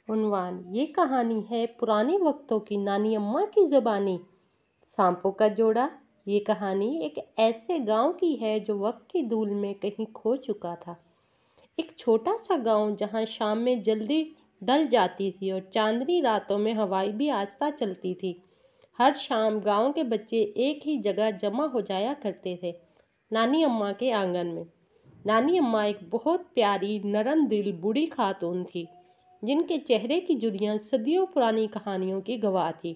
عنوان: یہ کہانی ہے پرانے وقتوں کی نانی اماں کی زبانی۔ سانپوں کا جوڑا۔ یہ کہانی ایک ایسے گاؤں کی ہے جو وقت کی دھول میں کہیں کھو چکا تھا۔ ایک چھوٹا سا گاؤں جہاں شام میں جلدی ڈل جاتی تھی اور چاندنی راتوں میں ہوائیں بھی آہستہ چلتی تھی۔ ہر شام گاؤں کے بچے ایک ہی جگہ جمع ہو جایا کرتے تھے، نانی اماں کے آنگن میں۔ نانی اماں ایک بہت پیاری نرم دل بوڑھی خاتون تھی، جن کے چہرے کی جھریاں صدیوں پرانی کہانیوں کی گواہ تھی۔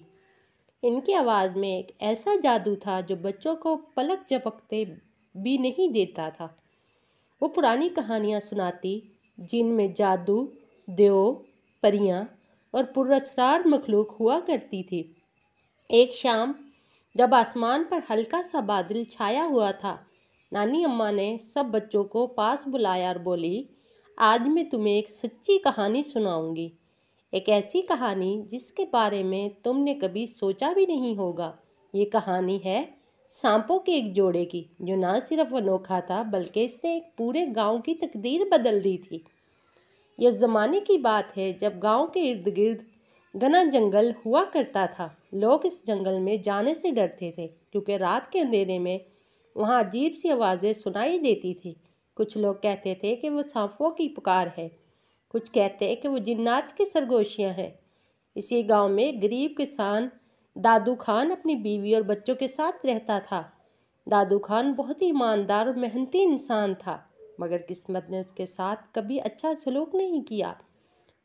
ان کی آواز میں ایک ایسا جادو تھا جو بچوں کو پلک جھپکتے بھی نہیں دیتا تھا۔ وہ پرانی کہانیاں سناتی جن میں جادو، دیو، پریاں اور پراسرار مخلوق ہوا کرتی تھی۔ ایک شام جب آسمان پر ہلکا سا بادل چھایا ہوا تھا، نانی اماں نے سب بچوں کو پاس بلایا اور بولی، آج میں تمہیں ایک سچی کہانی سناؤں گی، ایک ایسی کہانی جس کے بارے میں تم نے کبھی سوچا بھی نہیں ہوگا۔ یہ کہانی ہے سانپوں کے ایک جوڑے کی، جو نہ صرف انوکھا تھا بلکہ اس نے ایک پورے گاؤں کی تقدیر بدل دی تھی۔ یہ زمانے کی بات ہے جب گاؤں کے ارد گرد گھنا جنگل ہوا کرتا تھا۔ لوگ اس جنگل میں جانے سے ڈرتے تھے کیونکہ رات کے اندھیرے میں وہاں عجیب سی آوازیں سنائی دیتی تھی۔ کچھ لوگ کہتے تھے کہ وہ سانپوں کی پکار ہے، کچھ کہتے کہ وہ جنات کی سرگوشیاں ہیں۔ اسی گاؤں میں ایک غریب کسان دادو خان اپنی بیوی اور بچوں کے ساتھ رہتا تھا۔ دادو خان بہت ہی ایماندار اور محنتی انسان تھا، مگر قسمت نے اس کے ساتھ کبھی اچھا سلوک نہیں کیا۔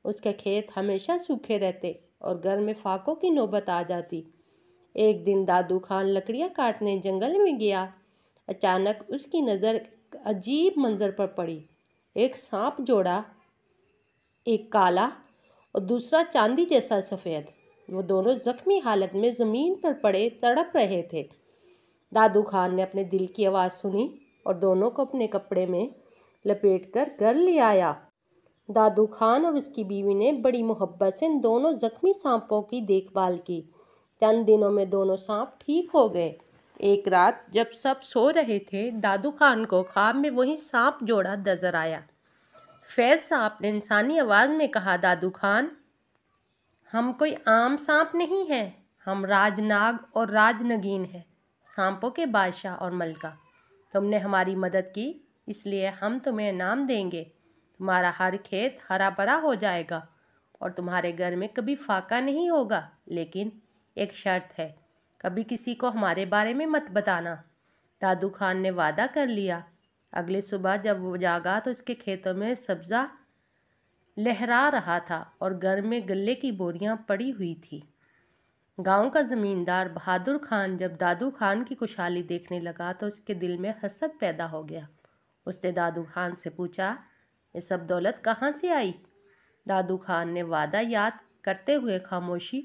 اس کے کھیت ہمیشہ سوکھے رہتے اور گھر میں فاقوں کی نوبت آ جاتی۔ ایک دن دادو خان لکڑیاں کاٹنے جنگل میں گیا۔ اچانک اس کی نظر ایک عجیب منظر پر پڑی۔ ایک سانپ جوڑا، ایک کالا اور دوسرا چاندی جیسا سفید، وہ دونوں زخمی حالت میں زمین پر پڑے تڑپ رہے تھے۔ دادو خان نے اپنے دل کی آواز سنی اور دونوں کو اپنے کپڑے میں لپیٹ کر گھر لے آیا۔ دادو خان اور اس کی بیوی نے بڑی محبت سے ان دونوں زخمی سانپوں کی دیکھ بھال کی۔ چند دنوں میں دونوں سانپ ٹھیک ہو گئے۔ ایک رات جب سب سو رہے تھے، دادو خان کو خواب میں وہی سانپ جوڑا نظر آیا۔ سفید سانپ نے انسانی آواز میں کہا، دادو خان، ہم کوئی عام سانپ نہیں ہیں، ہم راج ناگ اور راج نگین ہیں، سانپوں کے بادشاہ اور ملکہ۔ تم نے ہماری مدد کی، اس لیے ہم تمہیں انعام دیں گے۔ تمہارا ہر کھیت ہرا بھرا ہو جائے گا اور تمہارے گھر میں کبھی فاقہ نہیں ہوگا، لیکن ایک شرط ہے، کبھی کسی کو ہمارے بارے میں مت بتانا۔ دادو خان نے وعدہ کر لیا۔ اگلی صبح جب وہ جاگا تو اس کے کھیتوں میں سبزہ لہرا رہا تھا اور گھر میں غلے کی بوریاں پڑی ہوئی تھی۔ گاؤں کا زمیندار بہادر خان جب دادو خان کی خوشحالی دیکھنے لگا تو اس کے دل میں حسد پیدا ہو گیا۔ اس نے دادو خان سے پوچھا، یہ سب دولت کہاں سے آئی؟ دادو خان نے وعدہ یاد کرتے ہوئے خاموشی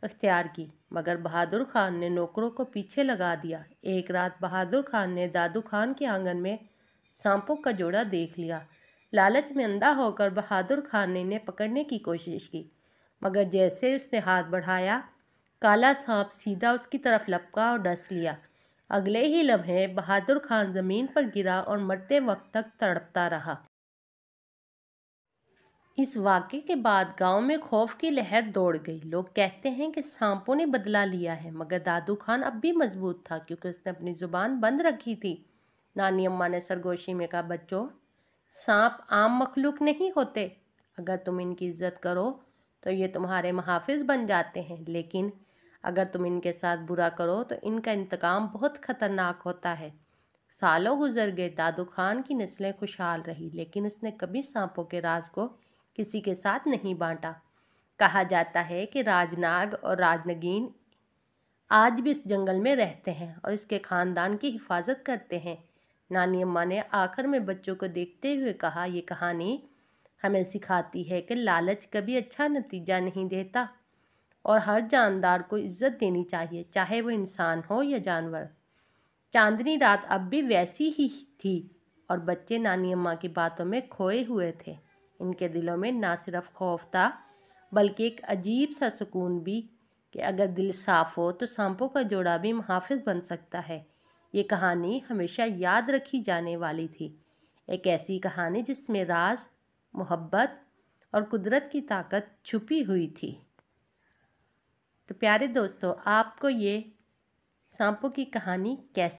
اختیار کی، مگر بہادر خان نے نوکروں کو پیچھے لگا دیا۔ ایک رات بہادر خان نے دادو خان کے آنگن میں سانپوں کا جوڑا دیکھ لیا۔ لالچ میں اندھا ہو کر بہادر خان نے انہیں پکڑنے کی کوشش کی، مگر جیسے اس نے ہاتھ بڑھایا، کالا سانپ سیدھا اس کی طرف لپکا اور ڈس لیا۔ اگلے ہی لمحے بہادر خان زمین پر گرا اور مرتے وقت تک تڑپتا رہا۔ اس واقعے کے بعد گاؤں میں خوف کی لہر دوڑ گئی۔ لوگ کہتے ہیں کہ سانپوں نے بدلہ لیا ہے، مگر دادو خان اب بھی مضبوط تھا کیونکہ اس نے اپنی زبان بند رکھی تھی۔ نانی اماں نے سرگوشی میں کہا، بچوں، سانپ عام مخلوق نہیں ہوتے۔ اگر تم ان کی عزت کرو تو یہ تمہارے محافظ بن جاتے ہیں، لیکن اگر تم ان کے ساتھ برا کرو تو ان کا انتقام بہت خطرناک ہوتا ہے۔ سالوں گزر گئے، دادو خان کی نسلیں خوشحال رہی، لیکن اس نے کبھی سانپوں کے راز کو کسی کے ساتھ نہیں بانٹا۔ کہا جاتا ہے کہ راج ناگ اور راج نگین آج بھی اس جنگل میں رہتے ہیں اور اس کے خاندان کی حفاظت کرتے ہیں۔ نانی اماں نے آخر میں بچوں کو دیکھتے ہوئے کہا، یہ کہانی ہمیں سکھاتی ہے کہ لالچ کبھی اچھا نتیجہ نہیں دیتا اور ہر جاندار کو عزت دینی چاہیے، چاہے وہ انسان ہو یا جانور۔ چاندنی رات اب بھی ویسی ہی تھی اور بچے نانی اماں کی باتوں میں کھوئے ہوئے تھے۔ ان کے دلوں میں نہ صرف خوف تھا بلکہ ایک عجیب سا سکون بھی کہ اگر دل صاف ہو تو سانپوں کا جوڑا بھی محافظ بن سکتا ہے۔ یہ کہانی ہمیشہ یاد رکھی جانے والی تھی، ایک ایسی کہانی جس میں راز، محبت اور قدرت کی طاقت چھپی ہوئی تھی۔ تو پیارے دوستو، آپ کو یہ سانپوں کی کہانی کیسی